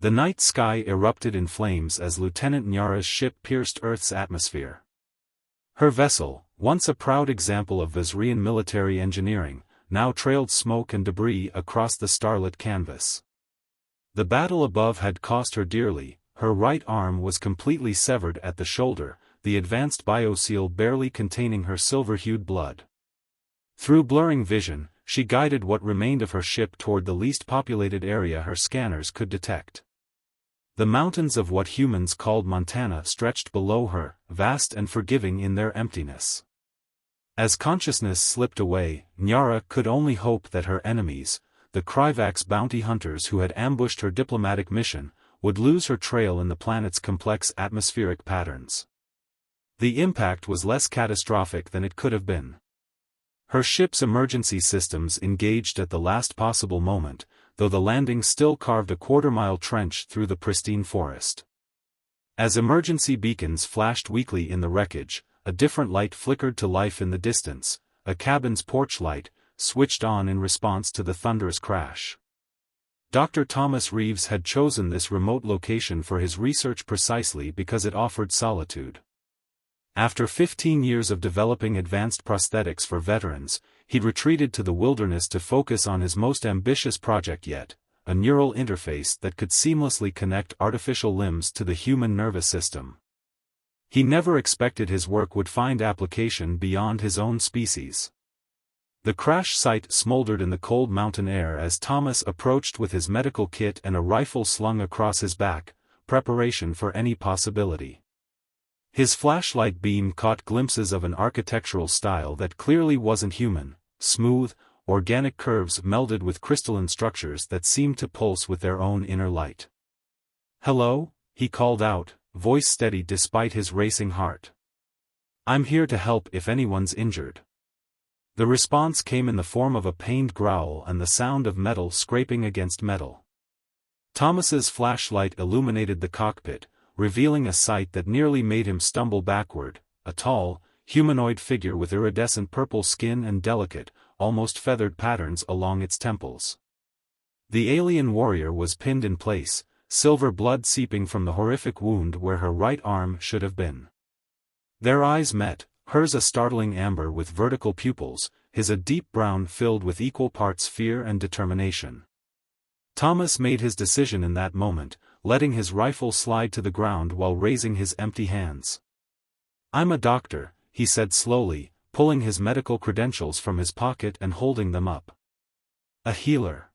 The night sky erupted in flames as Lieutenant Nyara's ship pierced Earth's atmosphere. Her vessel, once a proud example of Vizrian military engineering, now trailed smoke and debris across the starlit canvas. The battle above had cost her dearly. Her right arm was completely severed at the shoulder, the advanced bioseal barely containing her silver-hued blood. Through blurring vision, she guided what remained of her ship toward the least populated area her scanners could detect. The mountains of what humans called Montana stretched below her, vast and forgiving in their emptiness. As consciousness slipped away, Nyara could only hope that her enemies, the Kryvax bounty hunters who had ambushed her diplomatic mission, would lose her trail in the planet's complex atmospheric patterns. The impact was less catastrophic than it could have been. Her ship's emergency systems engaged at the last possible moment, though the landing still carved a quarter-mile trench through the pristine forest. As emergency beacons flashed weakly in the wreckage, a different light flickered to life in the distance, a cabin's porch light, switched on in response to the thunderous crash. Dr. Thomas Reeves had chosen this remote location for his research precisely because it offered solitude. After 15 years of developing advanced prosthetics for veterans, he'd retreated to the wilderness to focus on his most ambitious project yet, a neural interface that could seamlessly connect artificial limbs to the human nervous system. He never expected his work would find application beyond his own species. The crash site smoldered in the cold mountain air as Thomas approached with his medical kit and a rifle slung across his back, preparation for any possibility. His flashlight beam caught glimpses of an architectural style that clearly wasn't human, smooth, organic curves melded with crystalline structures that seemed to pulse with their own inner light. "Hello," he called out, voice steady despite his racing heart. "I'm here to help if anyone's injured." The response came in the form of a pained growl and the sound of metal scraping against metal. Thomas's flashlight illuminated the cockpit, revealing a sight that nearly made him stumble backward, a tall, humanoid figure with iridescent purple skin and delicate, almost feathered patterns along its temples. The alien warrior was pinned in place, silver blood seeping from the horrific wound where her right arm should have been. Their eyes met, hers a startling amber with vertical pupils, his a deep brown filled with equal parts fear and determination. Thomas made his decision in that moment, letting his rifle slide to the ground while raising his empty hands. "I'm a doctor," he said slowly, pulling his medical credentials from his pocket and holding them up. "A healer.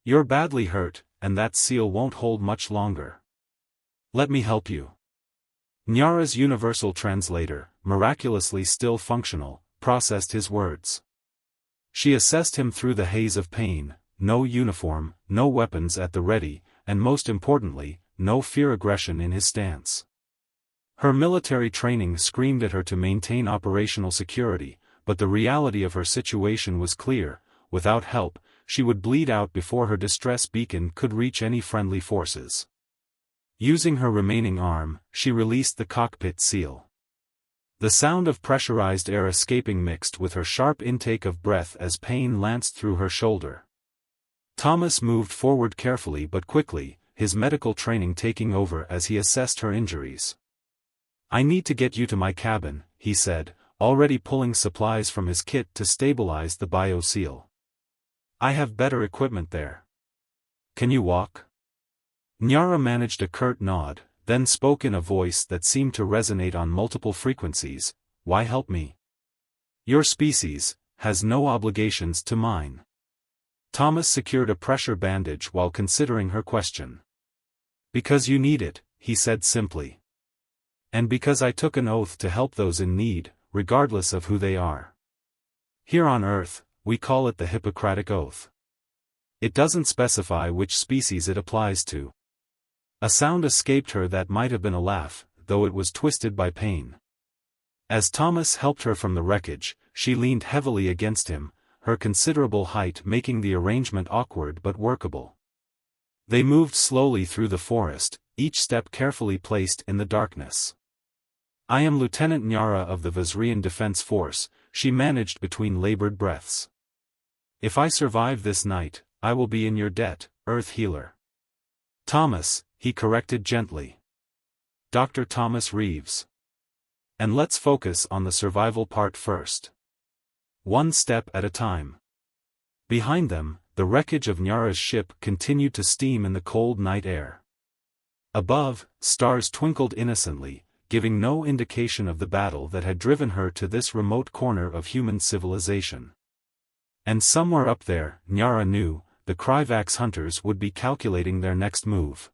You're badly hurt, and that seal won't hold much longer. Let me help you." Nyara's universal translator, miraculously still functional, processed his words. She assessed him through the haze of pain, no uniform, no weapons at the ready, and most importantly, no fear-aggression in his stance. Her military training screamed at her to maintain operational security, but the reality of her situation was clear: without help, she would bleed out before her distress beacon could reach any friendly forces. Using her remaining arm, she released the cockpit seal. The sound of pressurized air escaping mixed with her sharp intake of breath as pain lanced through her shoulder. Thomas moved forward carefully but quickly, his medical training taking over as he assessed her injuries. "I need to get you to my cabin," he said, already pulling supplies from his kit to stabilize the bioseal. "I have better equipment there. Can you walk?" Nyara managed a curt nod, then spoke in a voice that seemed to resonate on multiple frequencies. "Why help me? Your species has no obligations to mine." Thomas secured a pressure bandage while considering her question. "Because you need it," he said simply. "And because I took an oath to help those in need, regardless of who they are. Here on Earth, we call it the Hippocratic Oath. It doesn't specify which species it applies to." A sound escaped her that might have been a laugh, though it was twisted by pain. As Thomas helped her from the wreckage, she leaned heavily against him, her considerable height making the arrangement awkward but workable. They moved slowly through the forest, each step carefully placed in the darkness. "I am Lieutenant Nyara of the Vizrian Defense Force," she managed between labored breaths. "If I survive this night, I will be in your debt, Earth Healer." Thomas, he corrected gently. Dr. Thomas Reeves. And let's focus on the survival part first. One step at a time. Behind them, the wreckage of Nyara's ship continued to steam in the cold night air. Above, stars twinkled innocently, giving no indication of the battle that had driven her to this remote corner of human civilization. And somewhere up there, Nyara knew, the Kryvax hunters would be calculating their next move.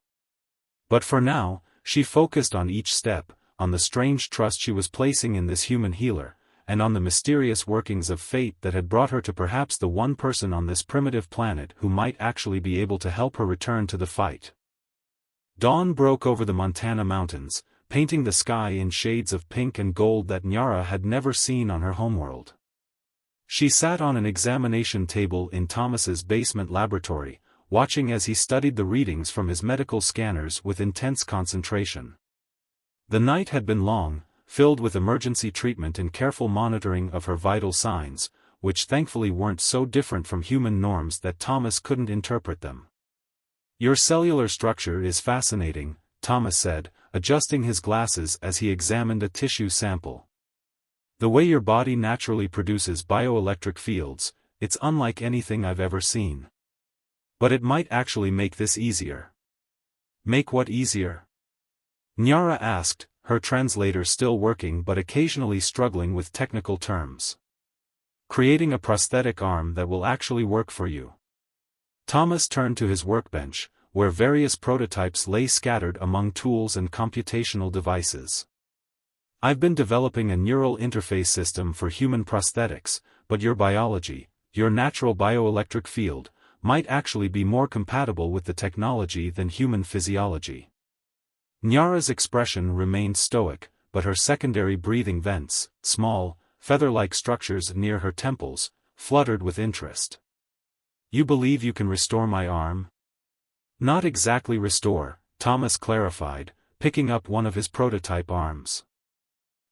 But for now, she focused on each step, on the strange trust she was placing in this human healer, and on the mysterious workings of fate that had brought her to perhaps the one person on this primitive planet who might actually be able to help her return to the fight. Dawn broke over the Montana mountains, painting the sky in shades of pink and gold that Nyara had never seen on her homeworld. She sat on an examination table in Thomas's basement laboratory, watching as he studied the readings from his medical scanners with intense concentration. The night had been long, filled with emergency treatment and careful monitoring of her vital signs, which thankfully weren't so different from human norms that Thomas couldn't interpret them. Your cellular structure is fascinating, Thomas said, adjusting his glasses as he examined a tissue sample. The way your body naturally produces bioelectric fields, it's unlike anything I've ever seen. But it might actually make this easier. Make what easier? Nyara asked, her translator still working but occasionally struggling with technical terms. Creating a prosthetic arm that will actually work for you. Thomas turned to his workbench, where various prototypes lay scattered among tools and computational devices. I've been developing a neural interface system for human prosthetics, but your biology, your natural bioelectric field, might actually be more compatible with the technology than human physiology. Nyara's expression remained stoic, but her secondary breathing vents, small, feather-like structures near her temples, fluttered with interest. You believe you can restore my arm? Not exactly restore, Thomas clarified, picking up one of his prototype arms.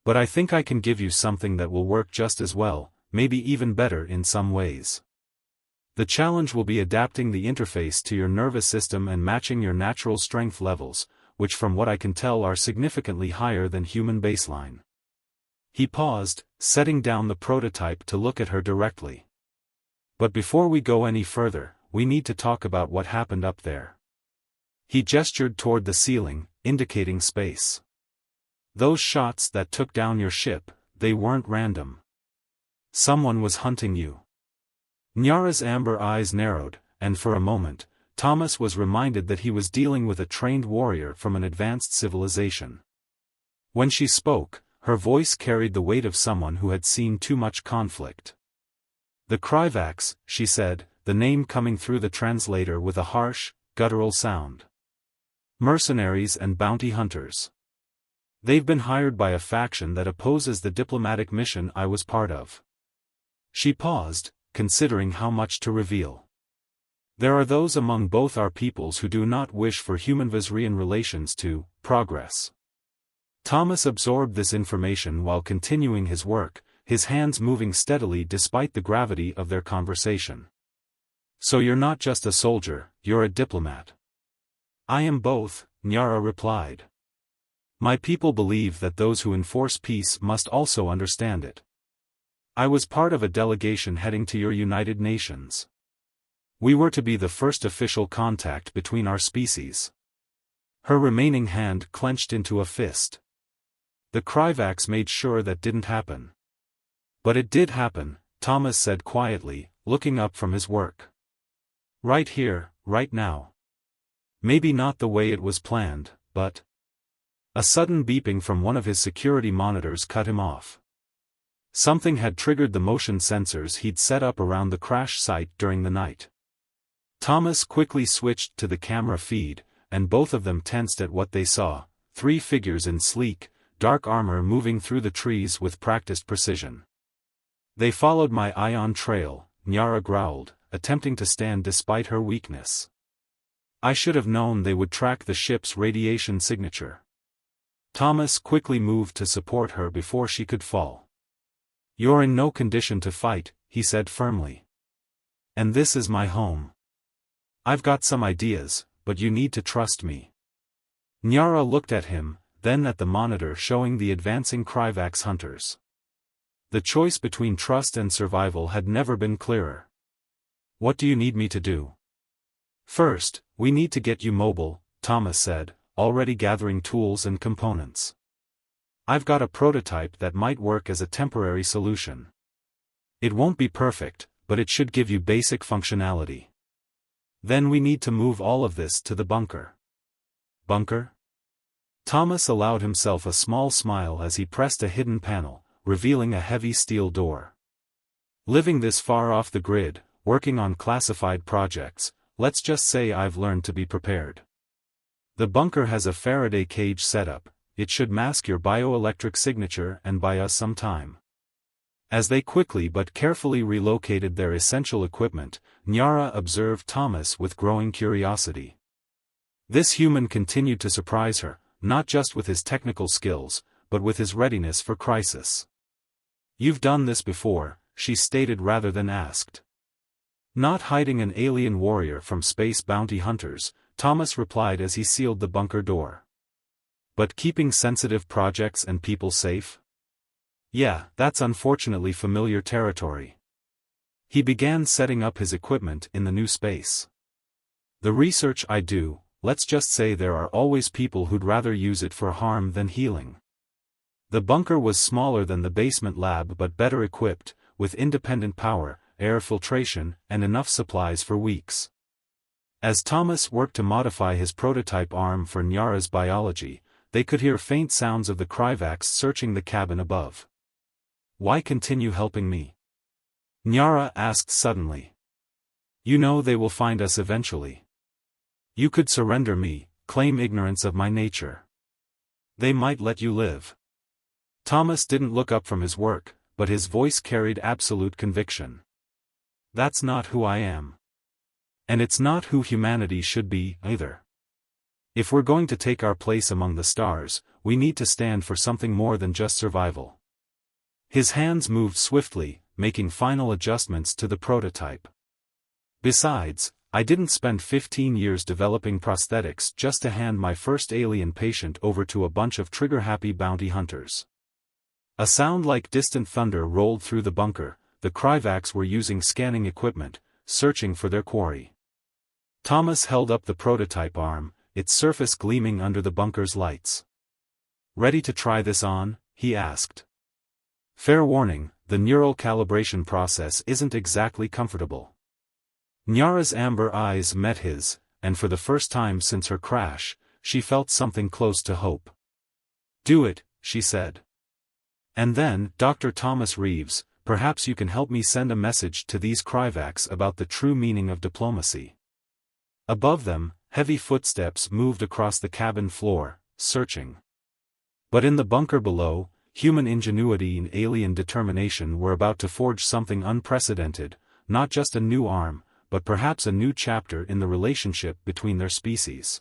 But I think I can give you something that will work just as well, maybe even better in some ways. The challenge will be adapting the interface to your nervous system and matching your natural strength levels, which from what I can tell are significantly higher than human baseline. He paused, setting down the prototype to look at her directly. But before we go any further, we need to talk about what happened up there. He gestured toward the ceiling, indicating space. Those shots that took down your ship, they weren't random. Someone was hunting you. Nyara's amber eyes narrowed, and for a moment, Thomas was reminded that he was dealing with a trained warrior from an advanced civilization. When she spoke, her voice carried the weight of someone who had seen too much conflict. The Kryvax, she said, the name coming through the translator with a harsh, guttural sound. Mercenaries and bounty hunters. They've been hired by a faction that opposes the diplomatic mission I was part of. She paused, considering how much to reveal. There are those among both our peoples who do not wish for human-Vizrian relations to progress. Thomas absorbed this information while continuing his work, his hands moving steadily despite the gravity of their conversation. So you're not just a soldier, you're a diplomat. I am both, Nyara replied. My people believe that those who enforce peace must also understand it. I was part of a delegation heading to your United Nations. We were to be the first official contact between our species. Her remaining hand clenched into a fist. The Kryvax made sure that didn't happen. But it did happen, Thomas said quietly, looking up from his work. Right here, right now. Maybe not the way it was planned, but... A sudden beeping from one of his security monitors cut him off. Something had triggered the motion sensors he'd set up around the crash site during the night. Thomas quickly switched to the camera feed, and both of them tensed at what they saw, 3 figures in sleek, dark armor moving through the trees with practiced precision. They followed my ion trail, Nyara growled, attempting to stand despite her weakness. I should have known they would track the ship's radiation signature. Thomas quickly moved to support her before she could fall. You're in no condition to fight, he said firmly. And this is my home. I've got some ideas, but you need to trust me. Nyara looked at him, then at the monitor showing the advancing Kryvax hunters. The choice between trust and survival had never been clearer. What do you need me to do? First, we need to get you mobile, Thomas said, already gathering tools and components. I've got a prototype that might work as a temporary solution. It won't be perfect, but it should give you basic functionality. Then we need to move all of this to the bunker. Bunker? Thomas allowed himself a small smile as he pressed a hidden panel, revealing a heavy steel door. Living this far off the grid, working on classified projects, let's just say I've learned to be prepared. The bunker has a Faraday cage setup. It should mask your bioelectric signature and buy us some time. As they quickly but carefully relocated their essential equipment, Nyara observed Thomas with growing curiosity. This human continued to surprise her, not just with his technical skills, but with his readiness for crisis. You've done this before, she stated rather than asked. Not hiding an alien warrior from space bounty hunters, Thomas replied as he sealed the bunker door. But keeping sensitive projects and people safe? Yeah, that's unfortunately familiar territory. He began setting up his equipment in the new space. The research I do, let's just say there are always people who'd rather use it for harm than healing. The bunker was smaller than the basement lab but better equipped, with independent power, air filtration, and enough supplies for weeks. As Thomas worked to modify his prototype arm for Nyara's biology, they could hear faint sounds of the Kryvax searching the cabin above. Why continue helping me? Nyara asked suddenly. You know they will find us eventually. You could surrender me, claim ignorance of my nature. They might let you live. Thomas didn't look up from his work, but his voice carried absolute conviction. That's not who I am. And it's not who humanity should be, either. If we're going to take our place among the stars, we need to stand for something more than just survival. His hands moved swiftly, making final adjustments to the prototype. Besides, I didn't spend 15 years developing prosthetics just to hand my first alien patient over to a bunch of trigger-happy bounty hunters. A sound like distant thunder rolled through the bunker. The Kryvax were using scanning equipment, searching for their quarry. Thomas held up the prototype arm, its surface gleaming under the bunker's lights. Ready to try this on? He asked. Fair warning, the neural calibration process isn't exactly comfortable. Nyara's amber eyes met his, and for the first time since her crash, she felt something close to hope. Do it, she said. And then, Dr. Thomas Reeves, perhaps you can help me send a message to these Kryvax about the true meaning of diplomacy. Above them, heavy footsteps moved across the cabin floor, searching. But in the bunker below, human ingenuity and alien determination were about to forge something unprecedented, not just a new arm, but perhaps a new chapter in the relationship between their species.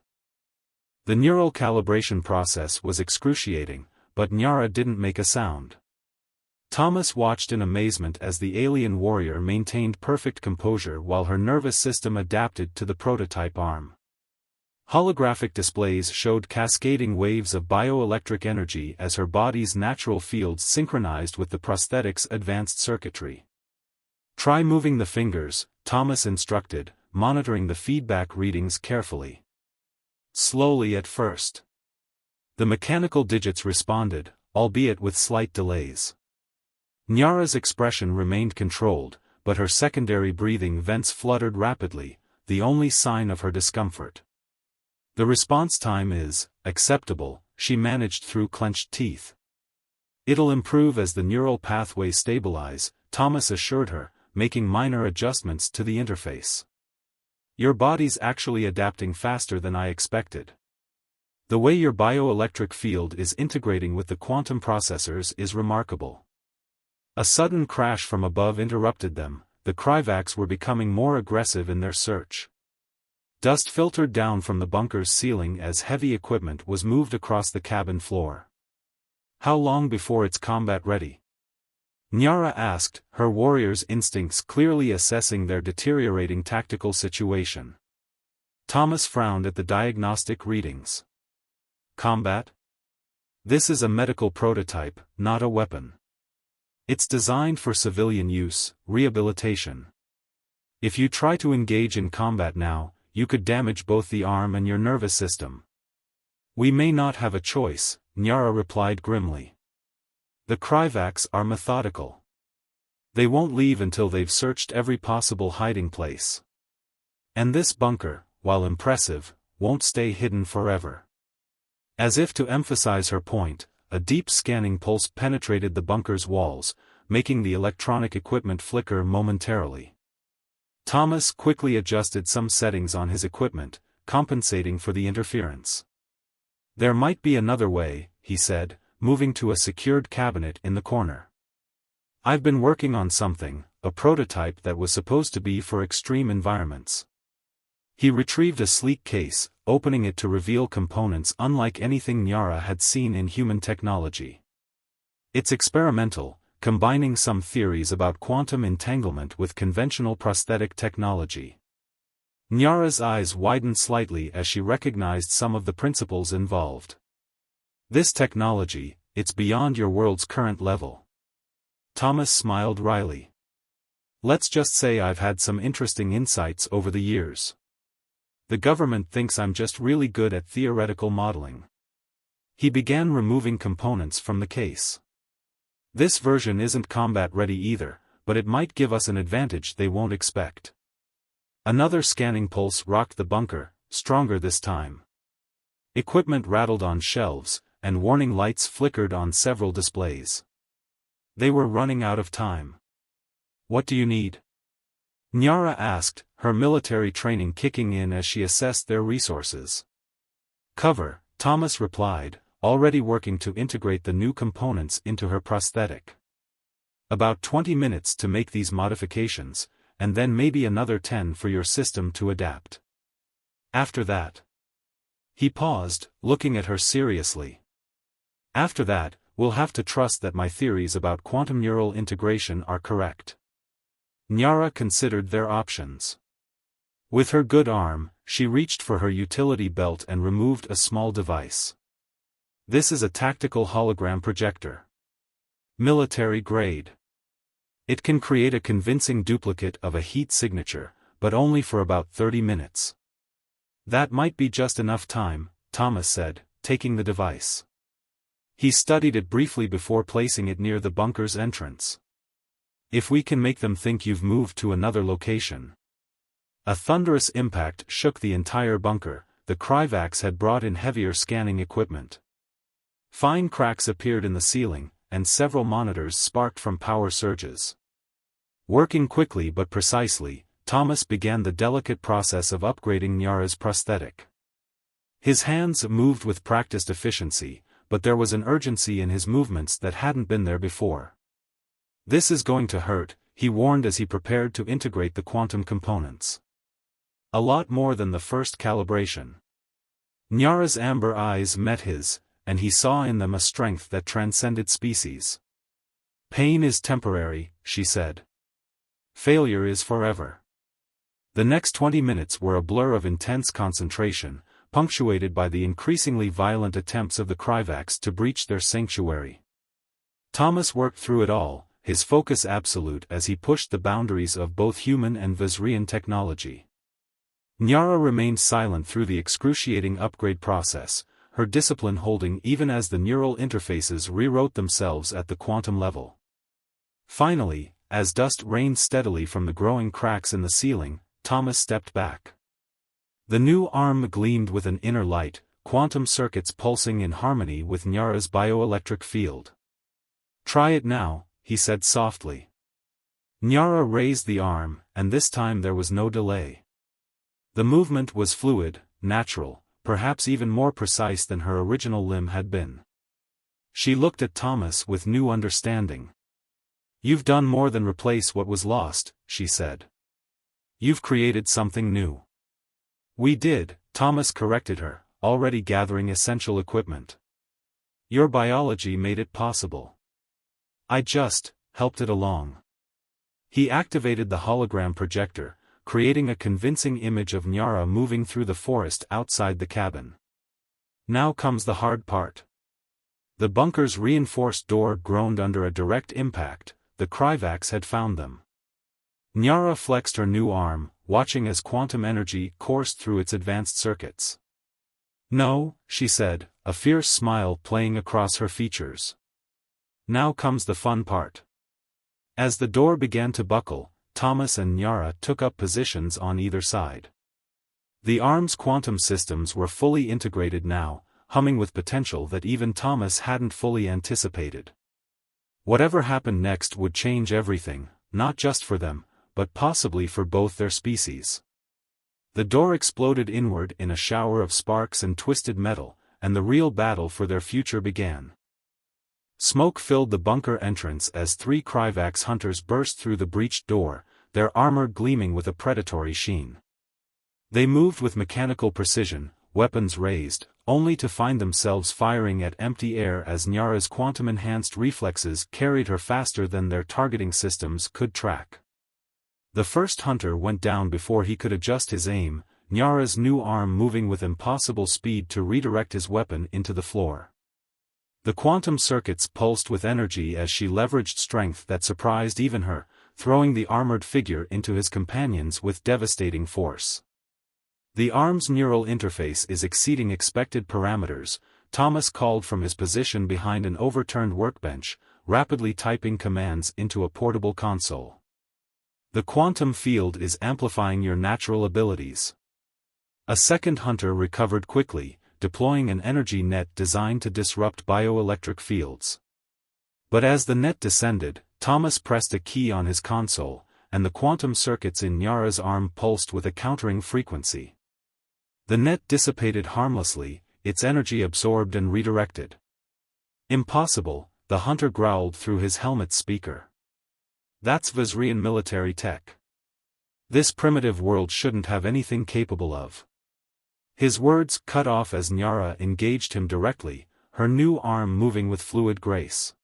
The neural calibration process was excruciating, but Nyara didn't make a sound. Thomas watched in amazement as the alien warrior maintained perfect composure while her nervous system adapted to the prototype arm. Holographic displays showed cascading waves of bioelectric energy as her body's natural fields synchronized with the prosthetic's advanced circuitry. Try moving the fingers, Thomas instructed, monitoring the feedback readings carefully. Slowly at first. The mechanical digits responded, albeit with slight delays. Nyara's expression remained controlled, but her secondary breathing vents fluttered rapidly, the only sign of her discomfort. The response time is acceptable, she managed through clenched teeth. It'll improve as the neural pathways stabilize, Thomas assured her, making minor adjustments to the interface. Your body's actually adapting faster than I expected. The way your bioelectric field is integrating with the quantum processors is remarkable. A sudden crash from above interrupted them. The Kryvax were becoming more aggressive in their search. Dust filtered down from the bunker's ceiling as heavy equipment was moved across the cabin floor. How long before it's combat ready? Nyara asked, her warrior's instincts clearly assessing their deteriorating tactical situation. Thomas frowned at the diagnostic readings. Combat? This is a medical prototype, not a weapon. It's designed for civilian use, rehabilitation. If you try to engage in combat now, you could damage both the arm and your nervous system. We may not have a choice, Nyara replied grimly. The Kryvacs are methodical. They won't leave until they've searched every possible hiding place. And this bunker, while impressive, won't stay hidden forever. As if to emphasize her point, a deep scanning pulse penetrated the bunker's walls, making the electronic equipment flicker momentarily. Thomas quickly adjusted some settings on his equipment, compensating for the interference. There might be another way, he said, moving to a secured cabinet in the corner. I've been working on something, a prototype that was supposed to be for extreme environments. He retrieved a sleek case, opening it to reveal components unlike anything Nyara had seen in human technology. It's experimental, combining some theories about quantum entanglement with conventional prosthetic technology. Nyara's eyes widened slightly as she recognized some of the principles involved. This technology, it's beyond your world's current level. Thomas smiled wryly. Let's just say I've had some interesting insights over the years. The government thinks I'm just really good at theoretical modeling. He began removing components from the case. This version isn't combat-ready either, but it might give us an advantage they won't expect. Another scanning pulse rocked the bunker, stronger this time. Equipment rattled on shelves, and warning lights flickered on several displays. They were running out of time. What do you need? Nyara asked, her military training kicking in as she assessed their resources. Cover, Thomas replied, already working to integrate the new components into her prosthetic. About 20 minutes to make these modifications, and then maybe another 10 for your system to adapt. After that. He paused, looking at her seriously. After that, we'll have to trust that my theories about quantum neural integration are correct. Nyara considered their options. With her good arm, she reached for her utility belt and removed a small device. This is a tactical hologram projector. Military grade. It can create a convincing duplicate of a heat signature, but only for about 30 minutes. That might be just enough time, Thomas said, taking the device. He studied it briefly before placing it near the bunker's entrance. If we can make them think you've moved to another location. A thunderous impact shook the entire bunker. The Kryvacs had brought in heavier scanning equipment. Fine cracks appeared in the ceiling, and several monitors sparked from power surges. Working quickly but precisely, Thomas began the delicate process of upgrading Nyara's prosthetic. His hands moved with practiced efficiency, but there was an urgency in his movements that hadn't been there before. This is going to hurt, he warned as he prepared to integrate the quantum components. A lot more than the first calibration. Nyara's amber eyes met his, and he saw in them a strength that transcended species. Pain is temporary, she said. Failure is forever. The next 20 minutes were a blur of intense concentration, punctuated by the increasingly violent attempts of the Kryvacs to breach their sanctuary. Thomas worked through it all, his focus absolute as he pushed the boundaries of both human and Vizrian technology. Nyara remained silent through the excruciating upgrade process, her discipline holding even as the neural interfaces rewrote themselves at the quantum level. Finally, as dust rained steadily from the growing cracks in the ceiling, Thomas stepped back. The new arm gleamed with an inner light, quantum circuits pulsing in harmony with Nyara's bioelectric field. Try it now, he said softly. Nyara raised the arm, and this time there was no delay. The movement was fluid, natural, perhaps even more precise than her original limb had been. She looked at Thomas with new understanding. You've done more than replace what was lost, she said. You've created something new. We did, Thomas corrected her, already gathering essential equipment. Your biology made it possible. I just helped it along. He activated the hologram projector, creating a convincing image of Nyara moving through the forest outside the cabin. Now comes the hard part. The bunker's reinforced door groaned under a direct impact. The Kryvax had found them. Nyara flexed her new arm, watching as quantum energy coursed through its advanced circuits. "No," she said, a fierce smile playing across her features. "Now comes the fun part." As the door began to buckle, Thomas and Nyara took up positions on either side. The arm's quantum systems were fully integrated now, humming with potential that even Thomas hadn't fully anticipated. Whatever happened next would change everything, not just for them, but possibly for both their species. The door exploded inward in a shower of sparks and twisted metal, and the real battle for their future began. Smoke filled the bunker entrance as 3 Kryvax hunters burst through the breached door, their armor gleaming with a predatory sheen. They moved with mechanical precision, weapons raised, only to find themselves firing at empty air as Nyara's quantum-enhanced reflexes carried her faster than their targeting systems could track. The first hunter went down before he could adjust his aim, Nyara's new arm moving with impossible speed to redirect his weapon into the floor. The quantum circuits pulsed with energy as she leveraged strength that surprised even her, throwing the armored figure into his companions with devastating force. The arm's neural interface is exceeding expected parameters, Thomas called from his position behind an overturned workbench, rapidly typing commands into a portable console. "The quantum field is amplifying your natural abilities." A second hunter recovered quickly, deploying an energy net designed to disrupt bioelectric fields. But as the net descended, Thomas pressed a key on his console, and the quantum circuits in Nyara's arm pulsed with a countering frequency. The net dissipated harmlessly, its energy absorbed and redirected. "Impossible," the hunter growled through his helmet's speaker. "That's Vizrian military tech. This primitive world shouldn't have anything capable of." His words cut off as Nyara engaged him directly, her new arm moving with fluid grace.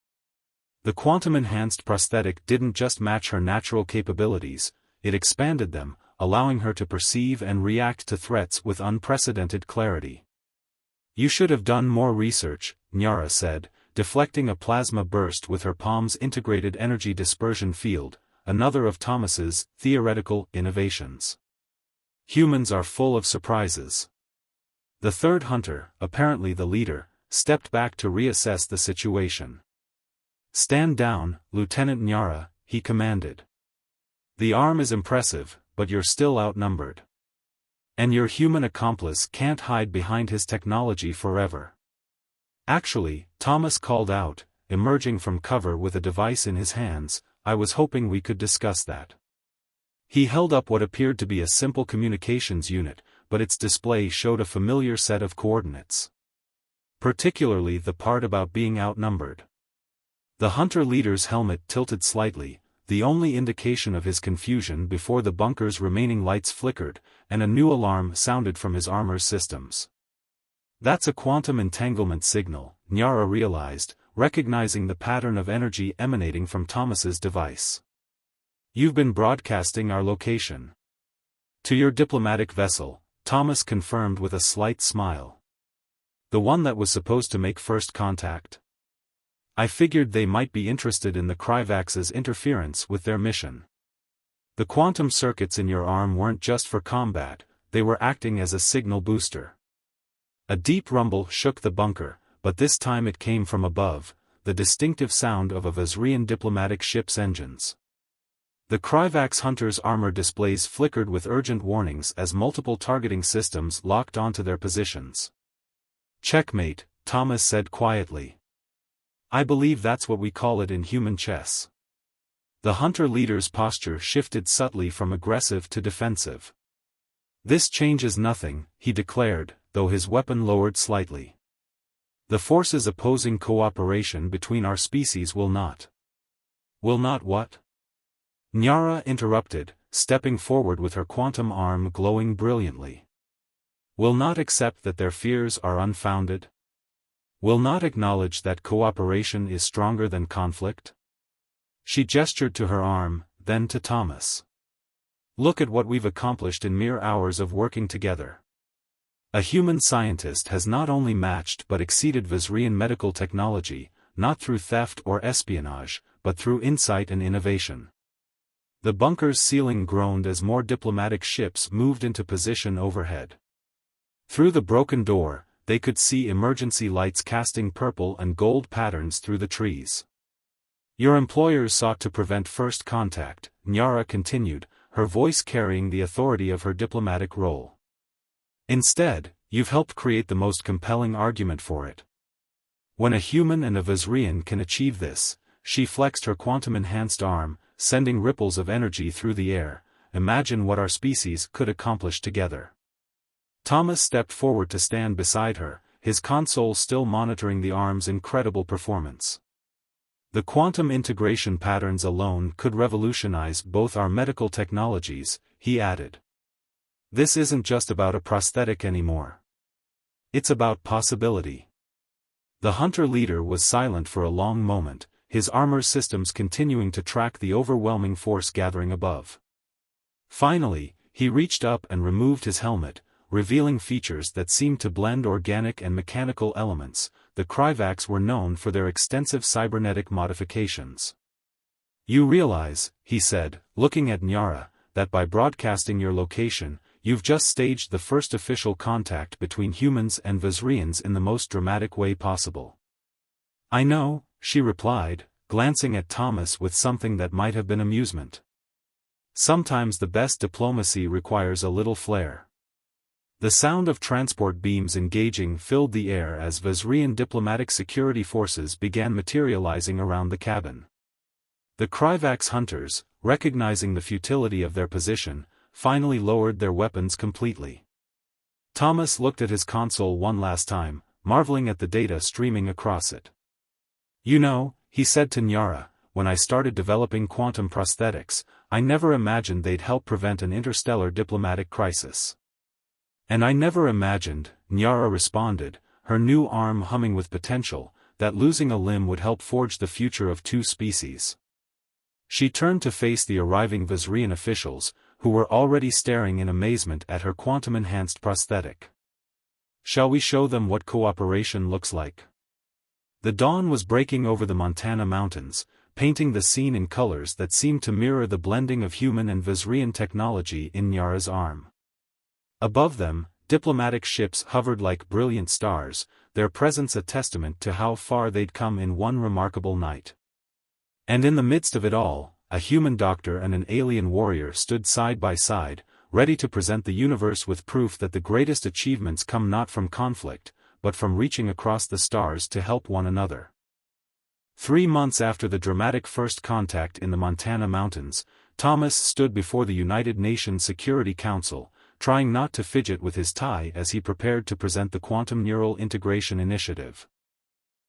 The quantum-enhanced prosthetic didn't just match her natural capabilities, it expanded them, allowing her to perceive and react to threats with unprecedented clarity. "You should have done more research," Nyara said, deflecting a plasma burst with her palm's integrated energy dispersion field, another of Thomas's theoretical innovations. "Humans are full of surprises." The third hunter, apparently the leader, stepped back to reassess the situation. "Stand down, Lieutenant Nyara," he commanded. "The arm is impressive, but you're still outnumbered. And your human accomplice can't hide behind his technology forever." "Actually," Thomas called out, emerging from cover with a device in his hands, "I was hoping we could discuss that." He held up what appeared to be a simple communications unit, but its display showed a familiar set of coordinates. Particularly the part about being outnumbered. The hunter leader's helmet tilted slightly, the only indication of his confusion before the bunker's remaining lights flickered, and a new alarm sounded from his armor's systems. "That's a quantum entanglement signal," Nyara realized, recognizing the pattern of energy emanating from Thomas's device. "You've been broadcasting our location." "To your diplomatic vessel," Thomas confirmed with a slight smile. "The one that was supposed to make first contact? I figured they might be interested in the Kryvax's interference with their mission. The quantum circuits in your arm weren't just for combat, they were acting as a signal booster." A deep rumble shook the bunker, but this time it came from above, the distinctive sound of a Vizrian diplomatic ship's engines. The Kryvax hunter's armor displays flickered with urgent warnings as multiple targeting systems locked onto their positions. "Checkmate," Thomas said quietly. "I believe that's what we call it in human chess." The hunter leader's posture shifted subtly from aggressive to defensive. "This changes nothing," he declared, though his weapon lowered slightly. "The forces opposing cooperation between our species will not." "Will not what?" Nyara interrupted, stepping forward with her quantum arm glowing brilliantly. "Will not accept that their fears are unfounded? Will not acknowledge that cooperation is stronger than conflict?" She gestured to her arm, then to Thomas. Look at what we've accomplished in mere hours of working together. A human scientist has not only matched but exceeded Vizrian medical technology, not through theft or espionage, but through insight and innovation. The bunker's ceiling groaned as more diplomatic ships moved into position overhead. Through the broken door, they could see emergency lights casting purple and gold patterns through the trees. Your employers sought to prevent first contact, Nyara continued, her voice carrying the authority of her diplomatic role. Instead, you've helped create the most compelling argument for it. When a human and a Vizrian can achieve this, she flexed her quantum-enhanced arm, sending ripples of energy through the air. Imagine what our species could accomplish together. Thomas stepped forward to stand beside her, his console still monitoring the arm's incredible performance. The quantum integration patterns alone could revolutionize both our medical technologies, he added. This isn't just about a prosthetic anymore. It's about possibility. The hunter leader was silent for a long moment, his armor systems continuing to track the overwhelming force gathering above. Finally, he reached up and removed his helmet, revealing features that seemed to blend organic and mechanical elements. The Kryvacs were known for their extensive cybernetic modifications. You realize, he said, looking at Nyara, that by broadcasting your location, you've just staged the first official contact between humans and Vizrians in the most dramatic way possible. I know, she replied, glancing at Thomas with something that might have been amusement. Sometimes the best diplomacy requires a little flair. The sound of transport beams engaging filled the air as Vizrian diplomatic security forces began materializing around the cabin. The Kryvacs hunters, recognizing the futility of their position, finally lowered their weapons completely. Thomas looked at his console one last time, marveling at the data streaming across it. You know, he said to Nyara, when I started developing quantum prosthetics, I never imagined they'd help prevent an interstellar diplomatic crisis. And I never imagined, Nyara responded, her new arm humming with potential, that losing a limb would help forge the future of two species. She turned to face the arriving Vizrian officials, who were already staring in amazement at her quantum-enhanced prosthetic. Shall we show them what cooperation looks like? The dawn was breaking over the Montana mountains, painting the scene in colors that seemed to mirror the blending of human and Vizrian technology in Nyara's arm. Above them, diplomatic ships hovered like brilliant stars, their presence a testament to how far they'd come in one remarkable night. And in the midst of it all, a human doctor and an alien warrior stood side by side, ready to present the universe with proof that the greatest achievements come not from conflict, but from reaching across the stars to help one another. 3 months after the dramatic first contact in the Montana mountains, Thomas stood before the United Nations Security Council, trying not to fidget with his tie as he prepared to present the Quantum Neural Integration Initiative.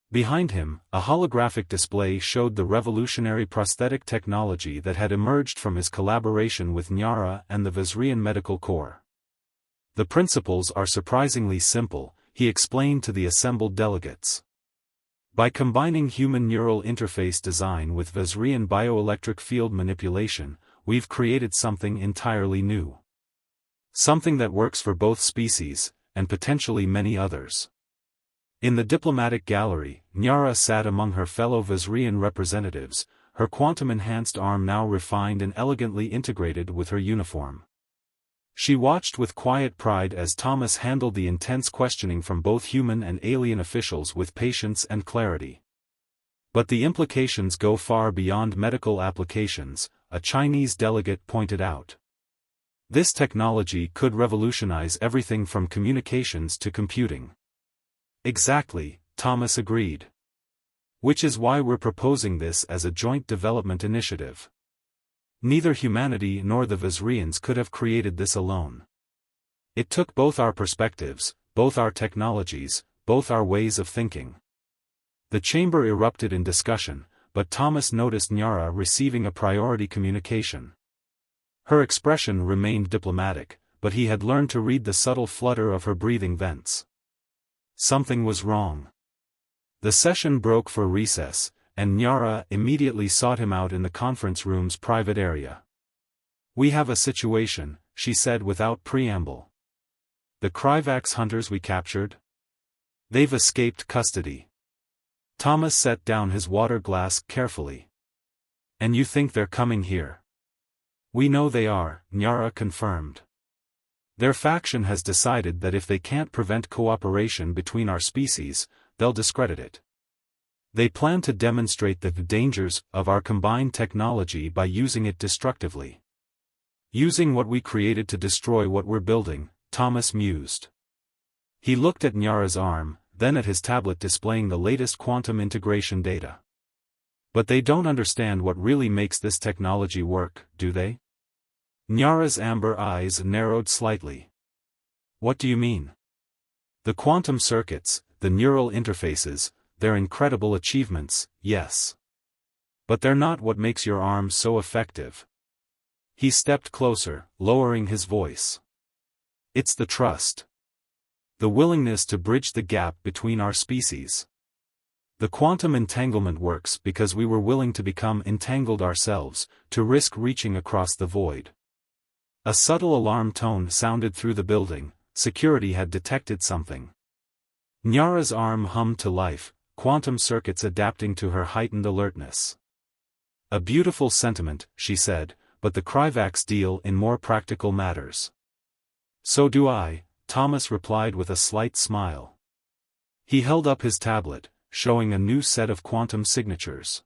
Behind him, a holographic display showed the revolutionary prosthetic technology that had emerged from his collaboration with Nyara and the Vizrian Medical Corps. The principles are surprisingly simple, he explained to the assembled delegates. By combining human neural interface design with Vizrian bioelectric field manipulation, we've created something entirely new. Something that works for both species, and potentially many others. In the diplomatic gallery, Nyara sat among her fellow Vizrian representatives, her quantum-enhanced arm now refined and elegantly integrated with her uniform. She watched with quiet pride as Thomas handled the intense questioning from both human and alien officials with patience and clarity. But the implications go far beyond medical applications, a Chinese delegate pointed out. This technology could revolutionize everything from communications to computing. Exactly, Thomas agreed. Which is why we're proposing this as a joint development initiative. Neither humanity nor the Vizrians could have created this alone. It took both our perspectives, both our technologies, both our ways of thinking. The chamber erupted in discussion, but Thomas noticed Nyara receiving a priority communication. Her expression remained diplomatic, but he had learned to read the subtle flutter of her breathing vents. Something was wrong. The session broke for recess, and Nyara immediately sought him out in the conference room's private area. "We have a situation," she said without preamble. "The Kryvax hunters we captured? They've escaped custody." Thomas set down his water glass carefully. "And you think they're coming here?" "We know they are," Nyara confirmed. "Their faction has decided that if they can't prevent cooperation between our species, they'll discredit it. They plan to demonstrate the dangers of our combined technology by using it destructively. Using what we created to destroy what we're building," Thomas mused. He looked at Nyara's arm, then at his tablet displaying the latest quantum integration data. "But they don't understand what really makes this technology work, do they?" Nyara's amber eyes narrowed slightly. "What do you mean?" "The quantum circuits, the neural interfaces, they're incredible achievements, yes. But they're not what makes your arm so effective." He stepped closer, lowering his voice. "It's the trust. The willingness to bridge the gap between our species. The quantum entanglement works because we were willing to become entangled ourselves, to risk reaching across the void." A subtle alarm tone sounded through the building. Security had detected something. Nyara's arm hummed to life, quantum circuits adapting to her heightened alertness. "A beautiful sentiment," she said, "but the Kryvax deal in more practical matters." "So do I," Thomas replied with a slight smile. He held up his tablet, showing a new set of quantum signatures.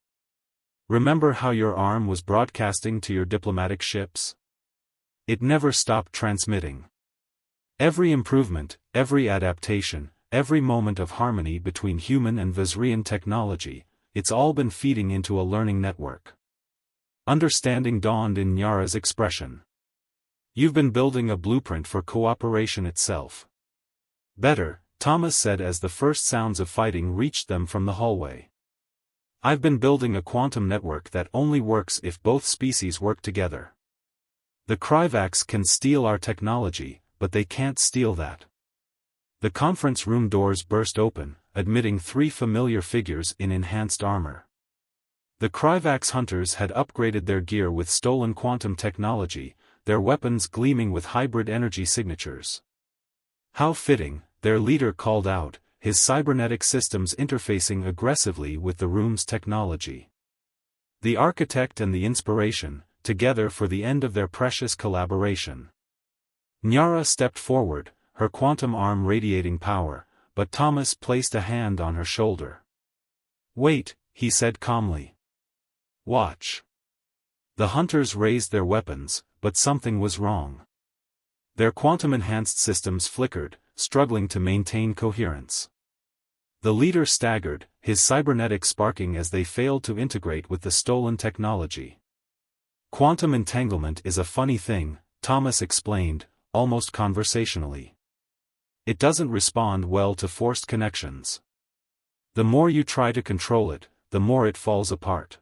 "Remember how your arm was broadcasting to your diplomatic ships? It never stopped transmitting. Every improvement, every adaptation, every moment of harmony between human and Vizrian technology, it's all been feeding into a learning network." Understanding dawned in Nyara's expression. "You've been building a blueprint for cooperation itself." "Better," Thomas said as the first sounds of fighting reached them from the hallway. "I've been building a quantum network that only works if both species work together. The Kryvax can steal our technology, but they can't steal that." The conference room doors burst open, admitting 3 familiar figures in enhanced armor. The Kryvax hunters had upgraded their gear with stolen quantum technology, their weapons gleaming with hybrid energy signatures. "How fitting," their leader called out, his cybernetic systems interfacing aggressively with the room's technology. The architect and the inspiration, together for the end of their precious collaboration. Nyara stepped forward, her quantum arm radiating power, but Thomas placed a hand on her shoulder. "Wait," he said calmly. "Watch." The hunters raised their weapons, but something was wrong. Their quantum-enhanced systems flickered, struggling to maintain coherence. The leader staggered, his cybernetics sparking as they failed to integrate with the stolen technology. "Quantum entanglement is a funny thing," Thomas explained, almost conversationally. "It doesn't respond well to forced connections. The more you try to control it, the more it falls apart."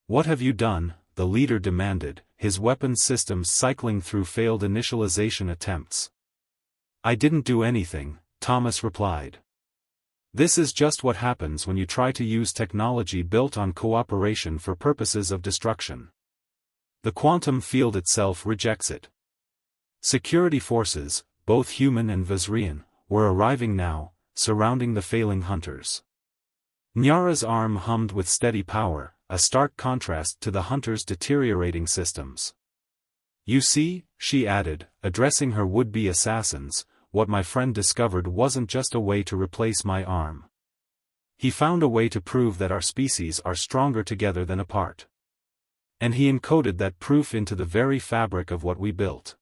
"What have you done?" the leader demanded, his weapons systems cycling through failed initialization attempts. "I didn't do anything," Thomas replied. "This is just what happens when you try to use technology built on cooperation for purposes of destruction. The quantum field itself rejects it." Security forces, both human and Vizrian, were arriving now, surrounding the failing hunters. Nyara's arm hummed with steady power, a stark contrast to the hunters' deteriorating systems. "You see," she added, addressing her would-be assassins, "what my friend discovered wasn't just a way to replace my arm. He found a way to prove that our species are stronger together than apart. And he encoded that proof into the very fabric of what we built."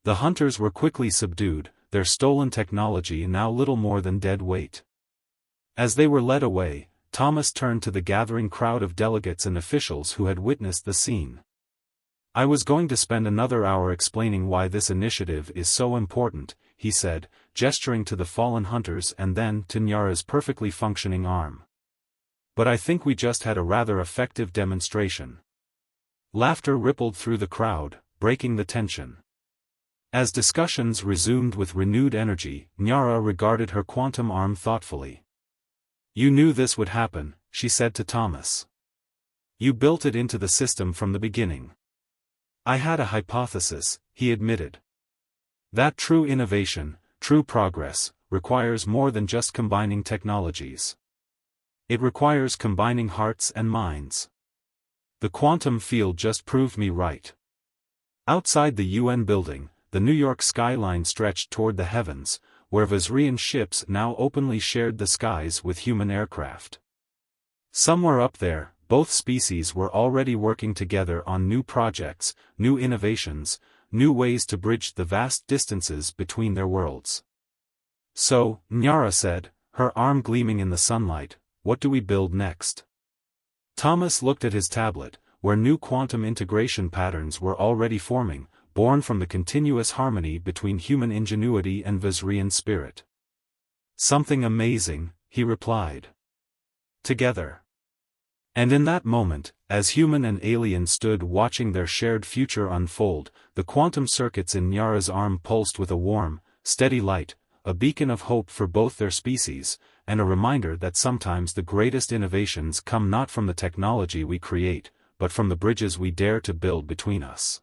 The hunters were quickly subdued, their stolen technology now little more than dead weight. As they were led away, Thomas turned to the gathering crowd of delegates and officials who had witnessed the scene. "I was going to spend another hour explaining why this initiative is so important," he said, gesturing to the fallen hunters and then to Nyara's perfectly functioning arm. "But I think we just had a rather effective demonstration." Laughter rippled through the crowd, breaking the tension. As discussions resumed with renewed energy, Nyara regarded her quantum arm thoughtfully. "You knew this would happen," she said to Thomas. "You built it into the system from the beginning. I had a hypothesis, he admitted. That true innovation, true progress, requires more than just combining technologies. It requires combining hearts and minds. The quantum field just proved me right. Outside the UN building, the New York skyline stretched toward the heavens, where Vizrian ships now openly shared the skies with human aircraft. Somewhere up there, both species were already working together on new projects, new innovations, new ways to bridge the vast distances between their worlds. So, Nyara said, her arm gleaming in the sunlight, what do we build next? Thomas looked at his tablet, where new quantum integration patterns were already forming, born from the continuous harmony between human ingenuity and Vizrian spirit. Something amazing, he replied. Together. And in that moment, as human and alien stood watching their shared future unfold, the quantum circuits in Nyara's arm pulsed with a warm, steady light, a beacon of hope for both their species, and a reminder that sometimes the greatest innovations come not from the technology we create, but from the bridges we dare to build between us.